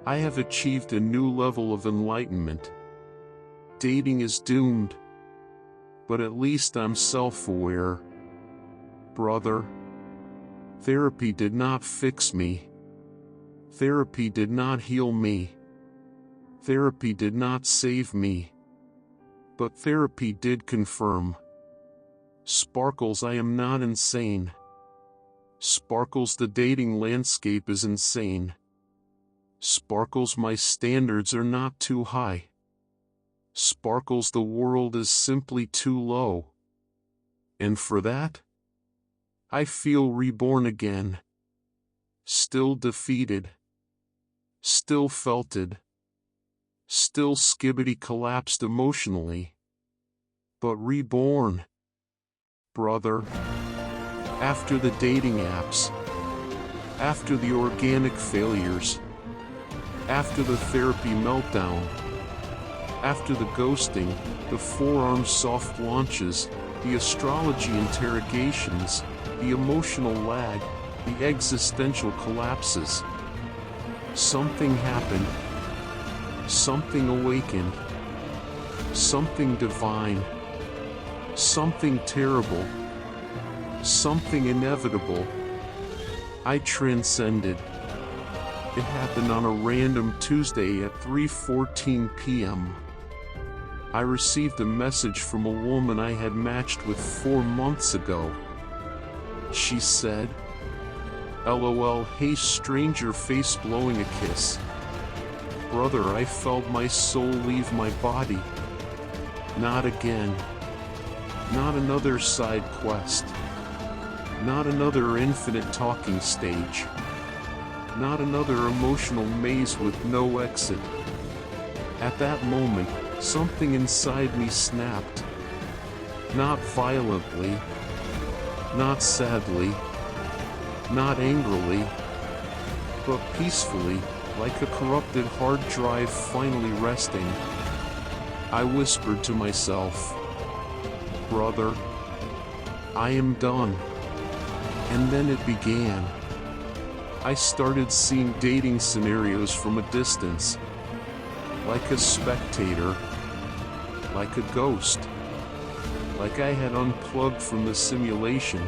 I have achieved a new level of enlightenment. Dating is doomed. But at least I'm self-aware. Brother. Therapy did not fix me. Therapy did not heal me. Therapy did not save me. But therapy did confirm. Sparkles, I am not insane. Sparkles, the dating landscape is insane. Sparkles, my standards are not too high. Sparkles, the world is simply too low. And for that, I feel reborn again. Still defeated. Still felted. Still skibidi collapsed emotionally. But reborn. Brother. After the dating apps. After the organic failures. After the therapy meltdown. After the ghosting, the forearms soft launches, the astrology interrogations, the emotional lag, the existential collapses. Something happened. Something awakened. Something divine. Something terrible. Something inevitable. I transcended. It happened on a random Tuesday at 3:14 p.m. I received a message from a woman I had matched with 4 months ago. She said, LOL, hey stranger, face blowing a kiss. Brother, I felt my soul leave my body. Not again. Not another side quest. Not another infinite talking stage. Not another emotional maze with no exit. At that moment, something inside me snapped. Not violently. Not sadly. Not angrily. But peacefully, like a corrupted hard drive finally resting. I whispered to myself, brother, I am done. And then it began. I started seeing dating scenarios from a distance. Like a spectator. Like a ghost. Like I had unplugged from the simulation.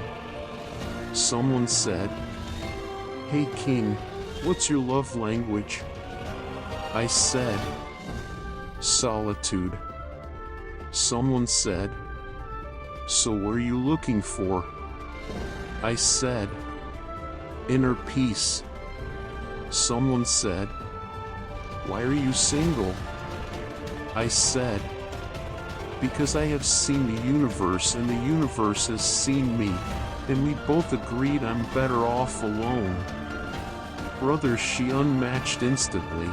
Someone said, hey King, What's your love language? I said, solitude. Someone said, so what are you looking for? I said, inner peace. Someone said, why are you single? I said, because I have seen the universe and the universe has seen me, and we both agreed I'm better off alone. Brother, she unmatched instantly,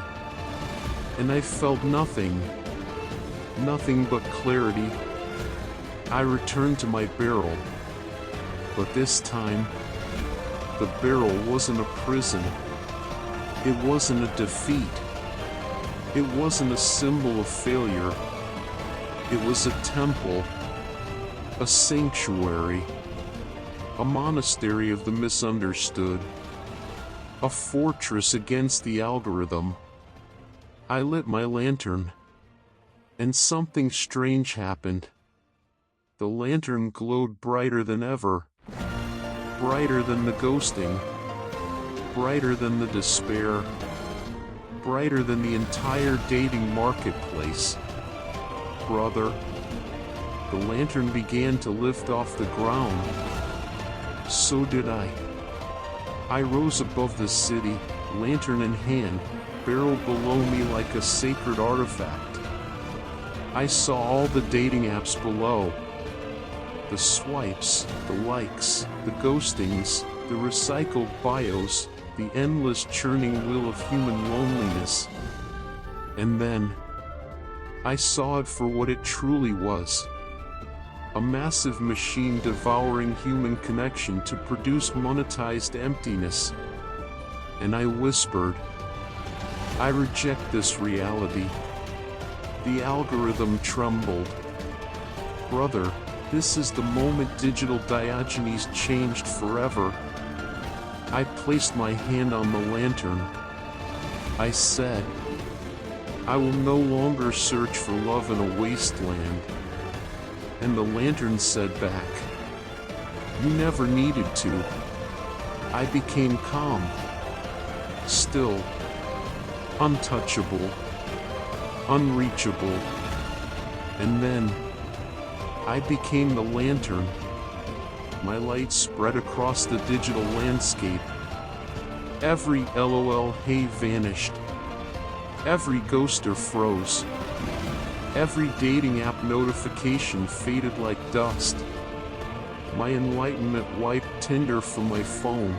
and I felt nothing but clarity. I returned to my barrel, but this time, the barrel wasn't a prison. It wasn't a defeat. It wasn't a symbol of failure. It was a temple, a sanctuary, a monastery of the misunderstood, a fortress against the algorithm. I lit my lantern, and something strange happened. The lantern glowed brighter than ever, brighter than the ghosting, brighter than the despair, brighter than the entire dating marketplace. Brother, the lantern began to lift off the ground. So did I. I rose above the city, lantern in hand, barrel below me like a sacred artifact. I saw all the dating apps below. The swipes, the likes, the ghostings, the recycled bios, the endless churning wheel of human loneliness. And then, I saw it for what it truly was. A massive machine devouring human connection to produce monetized emptiness. And I whispered, I reject this reality. The algorithm trembled. Brother, this is the moment digital Diogenes changed forever. I placed my hand on the lantern. I said, I will no longer search for love in a wasteland. And the lantern said back, you never needed to. I became calm, still, untouchable, unreachable. And then, I became the lantern. My light spread across the digital landscape. Every LOL hey vanished. Every ghoster froze. Every dating app notification faded like dust. My enlightenment wiped Tinder from my phone,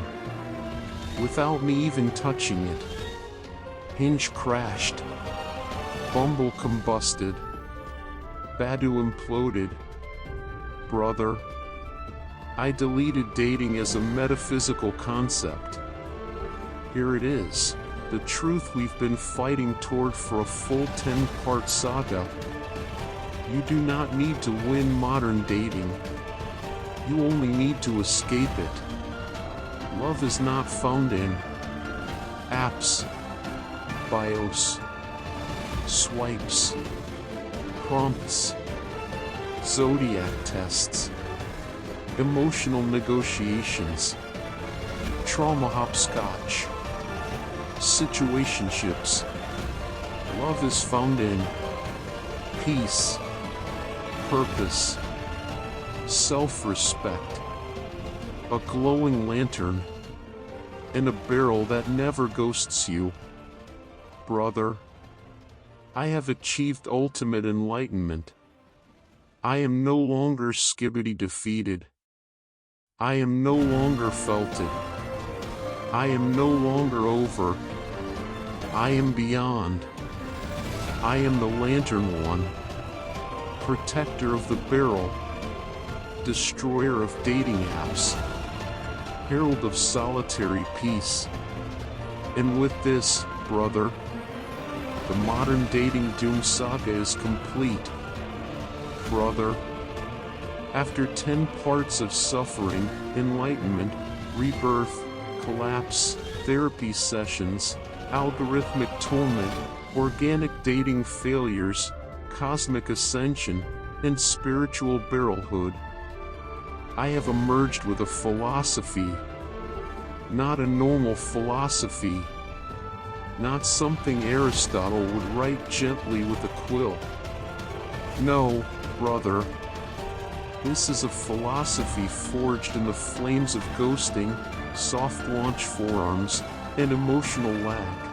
without me even touching it. Hinge crashed. Bumble combusted. Badoo imploded. Brother, I deleted dating as a metaphysical concept. Here it is, the truth we've been fighting toward for a full 10-part saga. You do not need to win modern dating. You only need to escape it. Love is not found in apps, bios, swipes, prompts, zodiac tests, emotional negotiations, trauma hopscotch, situationships. Love is found in peace, purpose, self-respect, a glowing lantern, and a barrel that never ghosts you. Brother, I have achieved ultimate enlightenment. I am no longer skibidi defeated. I am no longer felted. I am no longer over. I am beyond. I am the lantern one, protector of the barrel, destroyer of dating apps, herald of solitary peace. And with this, brother, the modern dating doom saga is complete. Brother, after 10 parts of suffering, enlightenment, rebirth, collapse, therapy sessions, algorithmic torment, organic dating failures, cosmic ascension, and spiritual barrelhood, I have emerged with a philosophy. Not a normal philosophy, not something Aristotle would write gently with a quill. No, brother. This is a philosophy forged in the flames of ghosting, soft launch forearms, and emotional lag.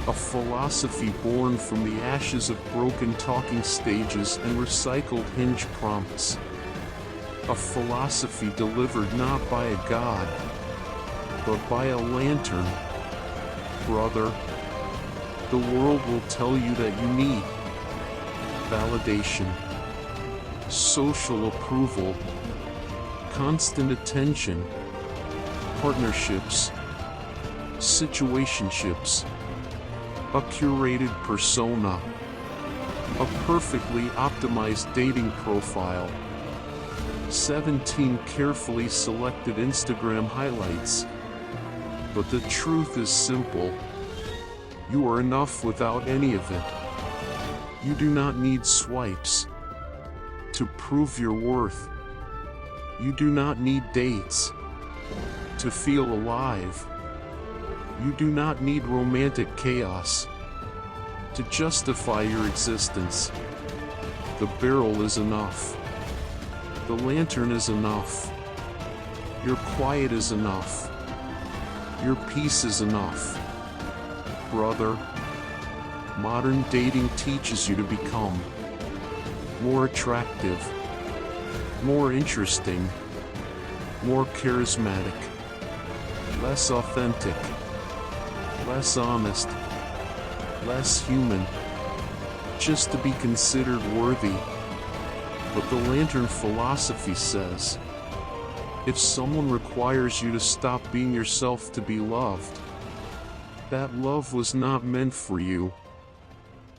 A philosophy born from the ashes of broken talking stages and recycled hinge prompts. A philosophy delivered not by a god, but by a lantern. Brother, the world will tell you that you need validation, social approval, constant attention, partnerships, situationships, a curated persona, a perfectly optimized dating profile, 17 carefully selected Instagram highlights. But the truth is simple. You are enough without any of it. You do not need swipes to prove your worth. You do not need dates to feel alive. You do not need romantic chaos to justify your existence. The barrel is enough. The lantern is enough. Your quiet is enough. Your peace is enough. Brother, modern dating teaches you to become more attractive, more interesting, more charismatic, less authentic, less honest, less human, just to be considered worthy. But the lantern philosophy says, if someone requires you to stop being yourself to be loved, that love was not meant for you.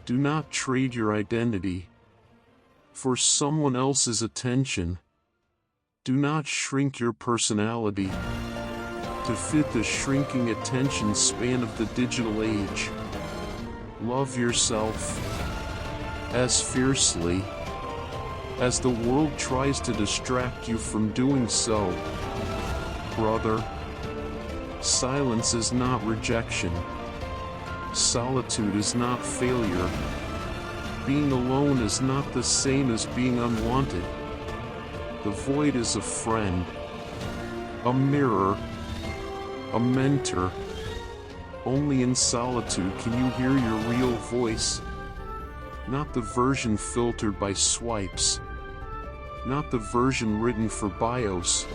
Do not trade your identity for someone else's attention. Do not shrink your personality to fit the shrinking attention span of the digital age. Love yourself as fiercely as the world tries to distract you from doing so. Brother, silence is not rejection. Solitude is not failure. Being alone is not the same as being unwanted. The void is a friend, a mirror, a mentor. Only in solitude can you hear your real voice. Not the version filtered by swipes. Not the version written for bios.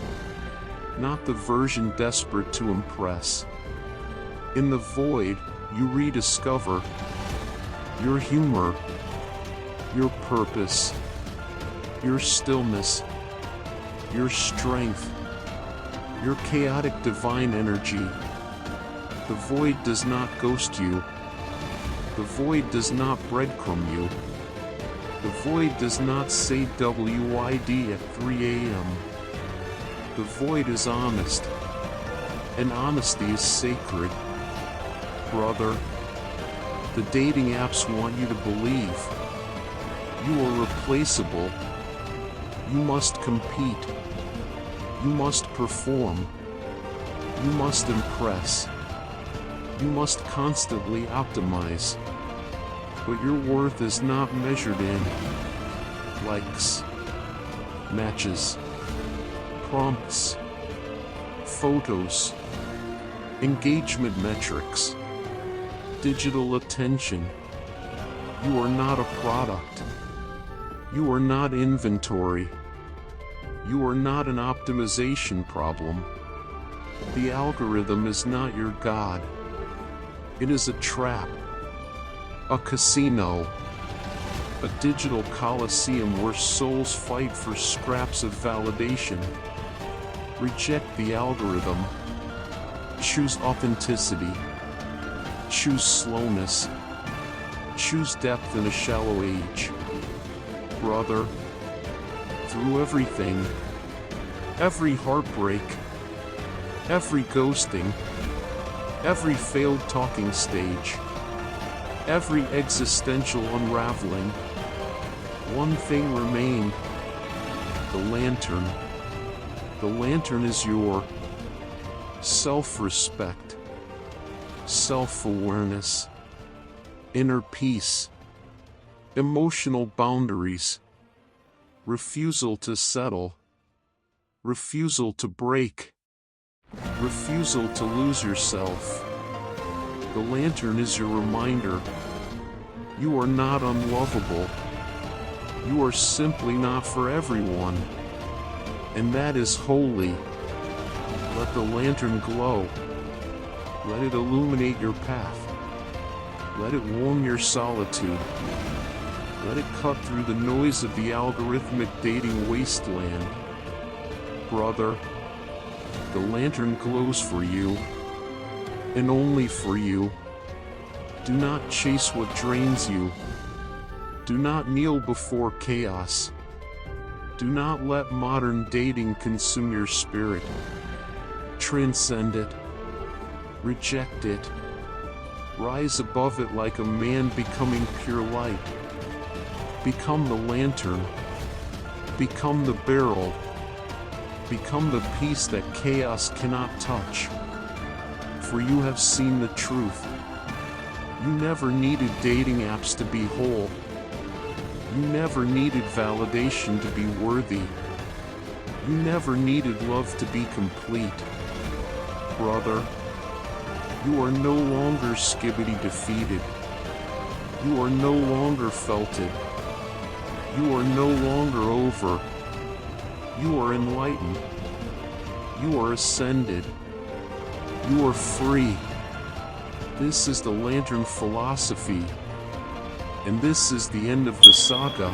Not the version desperate to impress. In the void, you rediscover your humor, your purpose, your stillness, your strength, your chaotic divine energy. The void does not ghost you. The void does not breadcrumb you. The void does not say WID at 3 a.m. The void is honest, and honesty is sacred. Brother, the dating apps want you to believe you are replaceable. You must compete. You must perform. You must impress. You must constantly optimize. But your worth is not measured in likes, matches, prompts, photos, engagement metrics, digital attention. You are not a product. You are not inventory. You are not an optimization problem. The algorithm is not your god. It is a trap. A casino. A digital coliseum where souls fight for scraps of validation. Reject the algorithm. Choose authenticity. Choose slowness. Choose depth in a shallow age. Brother, through everything, every heartbreak, every ghosting, every failed talking stage, every existential unraveling, one thing remained: the lantern. The lantern is your self-respect, self-awareness, inner peace, emotional boundaries, refusal to settle, refusal to break, refusal to lose yourself. The lantern is your reminder. You are not unlovable. You are simply not for everyone. And that is holy. Let the lantern glow. Let it illuminate your path. Let it warm your solitude. Let it cut through the noise of the algorithmic dating wasteland. Brother, the lantern glows for you, and only for you. Do not chase what drains you. Do not kneel before chaos. Do not let modern dating consume your spirit. Transcend it. Reject it. Rise above it like a man becoming pure light. Become the lantern. Become the beryl. Become the peace that chaos cannot touch. For you have seen the truth. You never needed dating apps to be whole. You never needed validation to be worthy. You never needed love to be complete. Brother, you are no longer skibidi defeated. You are no longer felted. You are no longer over. You are enlightened. You are ascended. You are free. This is the lantern philosophy. And this is the end of the saga.